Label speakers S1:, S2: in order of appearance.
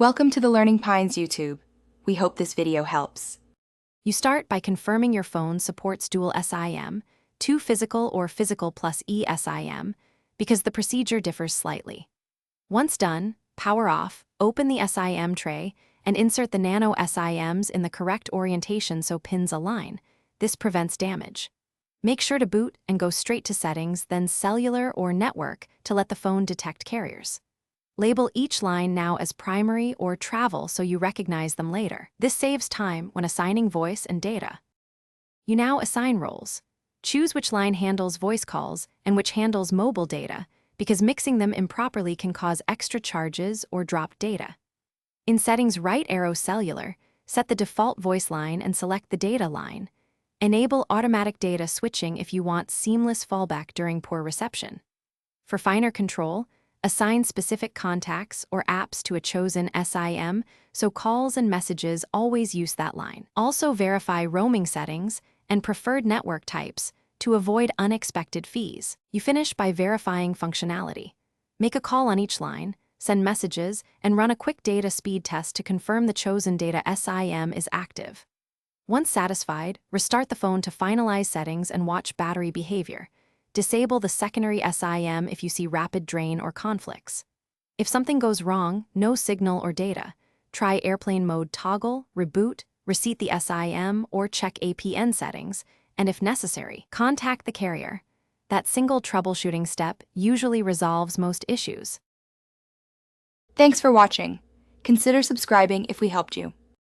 S1: Welcome to the Learning Pines YouTube. We hope this video helps.
S2: You start by confirming your phone supports dual SIM, 2 physical or physical plus eSIM, because the procedure differs slightly. Once done, power off, open the SIM tray, and insert the nano SIMs in the correct orientation so pins align. This prevents damage. Make sure to boot and go straight to settings, then cellular or network to let the phone detect carriers. Label each line now as primary or travel so you recognize them later. This saves time when assigning voice and data. You now assign roles. Choose which line handles voice calls and which handles mobile data, because mixing them improperly can cause extra charges or drop data. In settings, right arrow cellular, set the default voice line and select the data line. Enable automatic data switching if you want seamless fallback during poor reception. For finer control, assign specific contacts or apps to a chosen SIM so calls and messages always use that line. Also verify roaming settings and preferred network types to avoid unexpected fees. You finish by verifying functionality. Make a call on each line, send messages, and run a quick data speed test to confirm the chosen data SIM is active. Once satisfied, restart the phone to finalize settings and watch battery behavior. Disable the secondary SIM if you see rapid drain or conflicts. If something goes wrong, no signal or data, try airplane mode toggle, reboot, reset the SIM, or check APN settings, and if necessary, contact the carrier. That single troubleshooting step usually resolves most issues.
S1: Thanks for watching. Consider subscribing if we helped you.